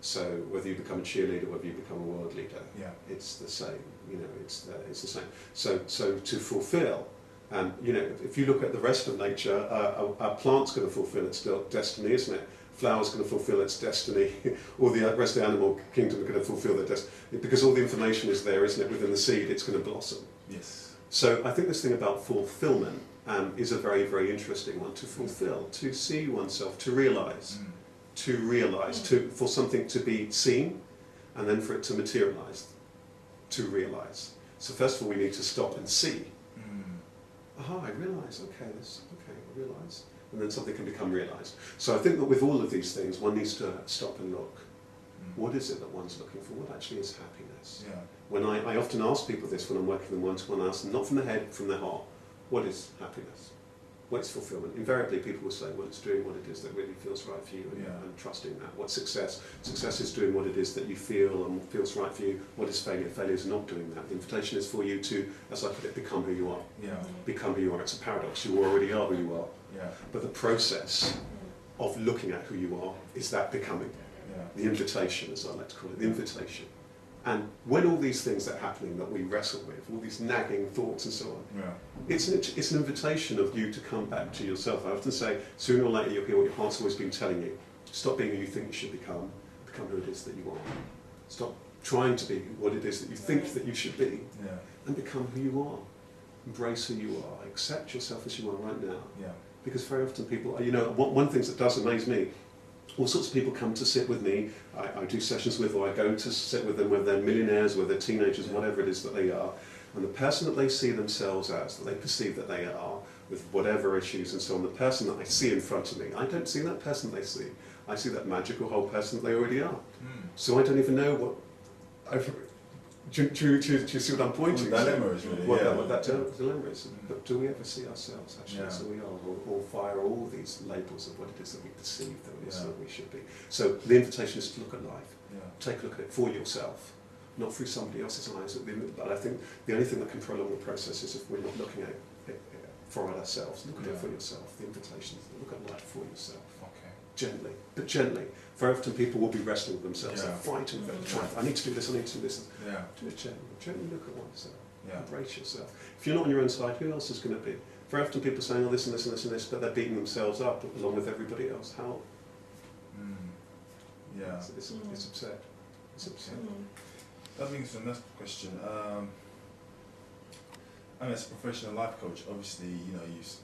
So whether you become a cheerleader, whether you become a world leader, Yeah. it's the same. You know, it's the same. So to fulfill, you know, if you look at the rest of nature, a plant's going to fulfill its destiny, isn't it? Flower's going to fulfill its destiny. All the rest of the animal kingdom are going to fulfill their destiny because all the information is there, isn't it? Within the seed, it's going to blossom. Yes. So I think this thing about fulfillment is a very, very interesting one. To fulfill, to see oneself, to realise. For something to be seen, and then for it to materialise, to realise. So first of all, we need to stop and see. Aha, I realise. Okay, I realise, and then something can become realised. So I think that with all of these things, one needs to stop and look. What is it that one's looking for? What actually is happiness? Yeah. When I often ask people this when I'm working with them one-to-one, I ask them, not from the head, from the heart, what is happiness? What's fulfillment? Invariably people will say, well, it's doing what it is that really feels right for you and trusting that. What's success? Success is doing what it is that you feel and what feels right for you. What is failure? Failure is not doing that. The invitation is for you to, as I put it, become who you are. Yeah. Become who you are. It's a paradox. You already are who you are. Yeah. But the process of looking at who you are is that becoming. Yeah. The invitation, as I like to call it, the invitation. And when all these things are happening that we wrestle with, all these nagging thoughts and so on, it's an invitation of you to come back to yourself. I often say, sooner or later you'll hear what your heart's always been telling you. Stop being who you think you should become who it is that you are. Stop trying to be what it is that you think that you should be, and become who you are. Embrace who you are. Accept yourself as you are right now. Yeah. Because very often people, you know, one thing that does amaze me, all sorts of people come to sit with me, I do sessions with, or I go to sit with them, whether they're millionaires, whether they're teenagers, whatever it is that they are, and the person that they see themselves as, that they perceive that they are, with whatever issues and so on, the person that I see in front of me, I don't see that person they see. I see that magical whole person that they already are. So I don't even know what... Do you see what I'm pointing to? Dilemma is really, what that dilemma is. But do we ever see ourselves actually as we are, or fire all these labels of what it is that we perceive that it is that we should be? So the invitation is to look at life. Take a look at it for yourself, not through somebody else's eyes. But I think the only thing that can prolong the process is if we're not looking at it for ourselves. Look at it for yourself. The invitation is to look at life for yourself. Okay. Gently, but gently. Very often people will be wrestling with themselves, they're fighting with it, I need to do this, I need to do this. Do it gently, gently look at oneself, embrace yourself. If you're not on your own side, who else is going to be? Very often people are saying, oh, this and this and this and this, but they're beating themselves up along with everybody else. How? It's upset. It's upset. That brings to the next question. I mean, as a professional life coach, obviously, you know, you've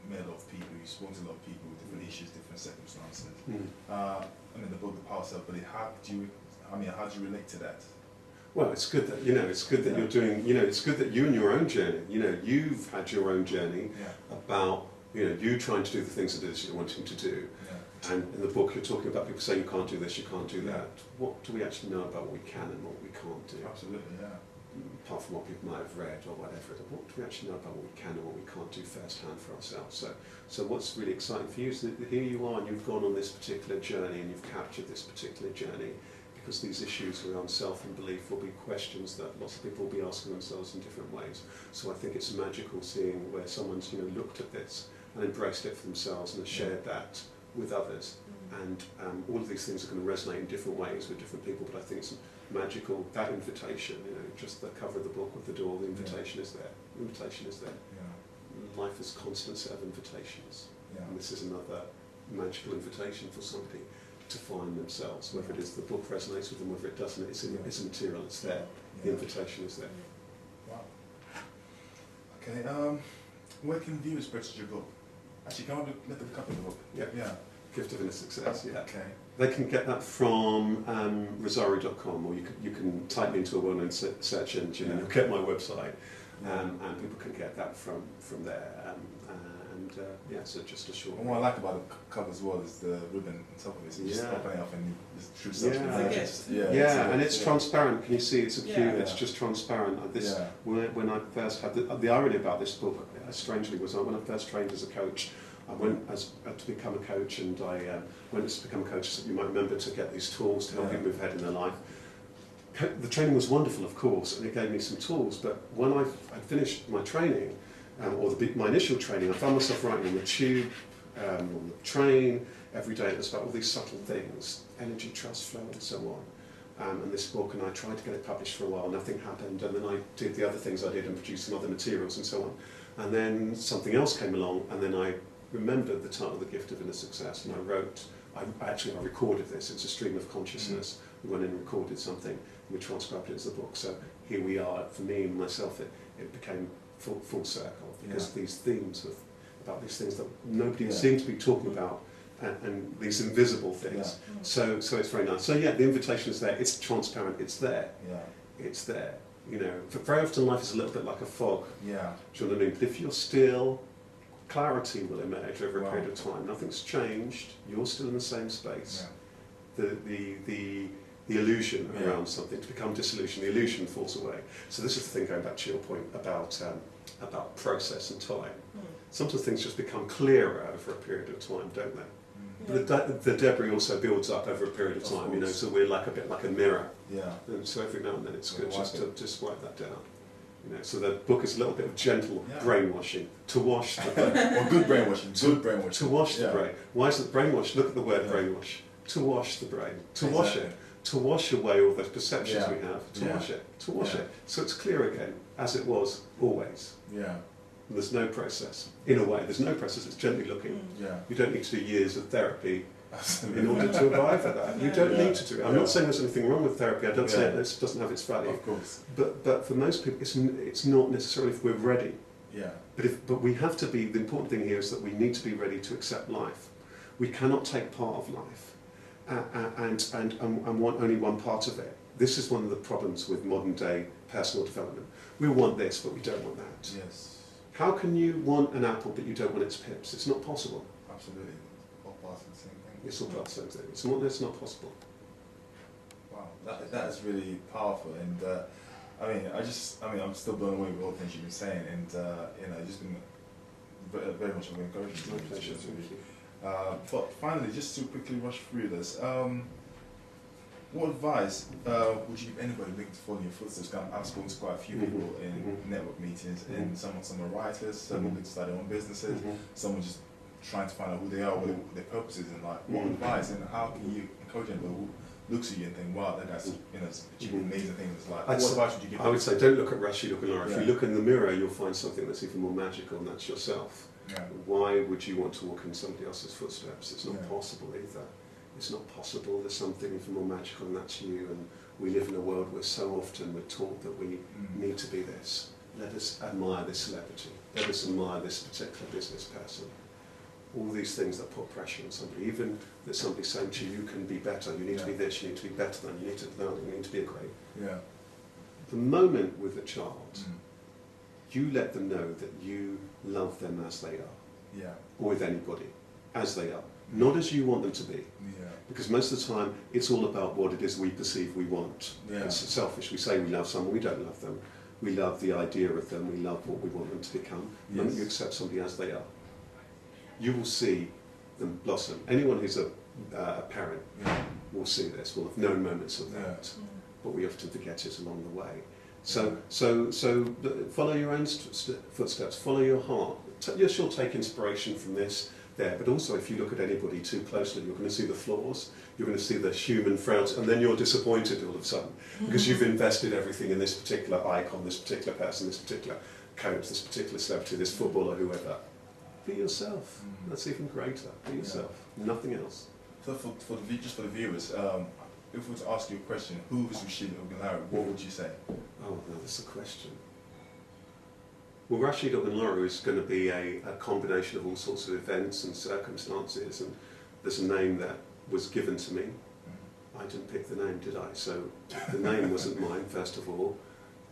met a lot of people, you've spoken to a lot of people, different issues, different circumstances. I mean, the book, The Power of Self-Belief, how do you relate to that? Well, it's good that, you know, it's good that you're doing, you know, it's good that you and your own journey, you know, you've had your own journey about, you know, you trying to do the things that it is you're wanting to do. And in the book you're talking about people saying you can't do this, you can't do that. What do we actually know about what we can and what we can't do? Absolutely, Apart from what people might have read or whatever, what do we actually know about what we can and what we can't do firsthand for ourselves? So what's really exciting for you is that here you are and you've gone on this particular journey and you've captured this particular journey, because these issues around self and belief will be questions that lots of people will be asking themselves in different ways. So I think it's magical seeing where someone's, you know, looked at this and embraced it for themselves and has shared that with others. And all of these things are going to resonate in different ways with different people, but I think it's magical, that invitation, you know, just the cover of the book with the door, the invitation is there. The invitation is there. Life is a constant set of invitations. And this is another magical invitation for somebody to find themselves, whether it is the book resonates with them, whether it doesn't, it's a material, it's there. The invitation is there. Wow. Okay, where can viewers purchase your book? Actually, can I let them copy the book? Yeah. Gift of Inner Success, Okay. They can get that from rosario.com, or you can type me into a well-known search engine and you'll get my website, and people can get that from there. So just a short. And what I like about the cover as well is the ribbon on top of it. So you just open it up and there's true substance. And it's transparent. Can you see? It's cute. It's just transparent. When I first had the irony about this book, strangely, was when I first trained as a coach. I went to become a coach, and I went to become a coach, as you might remember, to get these tools to help you move ahead in their life. The training was wonderful, of course, and it gave me some tools, but when I finished my training, my initial training, I found myself writing on the tube, on the train, every day. It's about all these subtle things, energy, trust, flow, and so on. And this book, and I tried to get it published for a while, nothing happened, and then I did the other things I did and produced some other materials and so on. And then something else came along, and then I remembered the title, The Gift of Inner Success, and I wrote, I recorded this, it's a stream of consciousness. We went in and recorded something, and we transcribed it as a book. So here we are, for me and myself, it became full circle, because these themes about these things that nobody seems to be talking about, and these invisible things. So it's very nice. So yeah, the invitation is there. It's transparent. It's there. It's there. You know, very often life is a little bit like a fog. Do you know what I mean? But if you're still, clarity will emerge over a period of time. Nothing's changed. You're still in the same space. The illusion around something to become disillusioned. The illusion falls away. So this is the thing, going back to your point about process and time. Sometimes things just become clearer over a period of time, don't they? But the debris also builds up over a period of time, you know, so we're like a bit like a mirror. And so every now and then it's good just to wipe that down. You know, so the book is a little bit of gentle brainwashing to wash the brain. Or good brainwashing, good brainwashing. To wash the brain. Why is it brainwash? Look at the word brainwash. To wash the brain. To wash it. To wash away all those perceptions we have. To wash it. To wash it. So it's clear again, as it was always. There's no process. In a way, there's no process, it's gently looking. You don't need to do years of therapy in order to arrive at that. You don't need to do it. I'm not saying there's anything wrong with therapy, I don't say it doesn't have its value. Of course. But for most people, it's not necessarily if we're ready. But we have to be, the important thing here is that we need to be ready to accept life. We cannot take part of life and want only one part of it. This is one of the problems with modern day personal development. We want this, but we don't want that. How can you want an apple but you don't want its pips? It's not possible. Absolutely. All part of the same thing. It's all part of the same thing. It's not possible. Wow, that is really powerful. And I'm still blown away with all the things you've been saying. And you know, just been very much of an encouragement. My pleasure. But finally, just to quickly rush through this. What advice would you give anybody looking to follow in your footsteps? I've spoken to quite a few people in network meetings, and some are writers, some looking to start their own businesses, some are just trying to find out who they are, what their purpose is, and like what advice and how can you encourage anybody who looks at you and think, wow, that guy's achieving amazing things. Like, what advice would you give? I would say, don't look at Rashid or Galara. If you look in the mirror, you'll find something that's even more magical, and that's yourself. Why would you want to walk in somebody else's footsteps? It's not possible either. It's not possible. There's something even more magical, and that's you. And we live in a world where so often we're taught that we need to be this. Let us admire this celebrity. Let us admire this particular business person. All these things that put pressure on somebody. Even that somebody's saying to you, you can be better. You need to be this. You need to be better than. You need to learn. You need to be a great. The moment with a child, you let them know that you love them as they are. Or with anybody, as they are. Not as you want them to be. Because most of the time, it's all about what it is we perceive we want. It's selfish. We say we love someone, we don't love them. We love the idea of them, we love what we want them to become. The moment you accept somebody as they are, you will see them blossom. Anyone who's a parent will see this, will have known moments of that. But we often forget it along the way. So follow your own footsteps, follow your heart. Yes, you'll take inspiration from this, there, but also if you look at anybody too closely, you're going to see the flaws, you're going to see the human frailty, and then you're disappointed all of a sudden, because you've invested everything in this particular icon, this particular person, this particular coach, this particular celebrity, this footballer, whoever. Be yourself. That's even greater. Be yourself. Nothing else. So for the viewers, if we were to ask you a question, who is Rashid Ogunlari, what would you say? Oh, no, that's a question. Well, Rashid Ogunlari is going to be a combination of all sorts of events and circumstances, and there's a name that was given to me. I didn't pick the name, did I? So the name wasn't mine, first of all.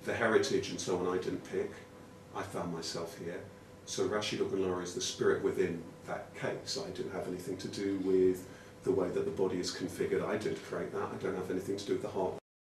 The heritage and so on I didn't pick. I found myself here. So Rashid Ogunlari is the spirit within that case. I didn't have anything to do with the way that the body is configured. I didn't create that. I don't have anything to do with the heart.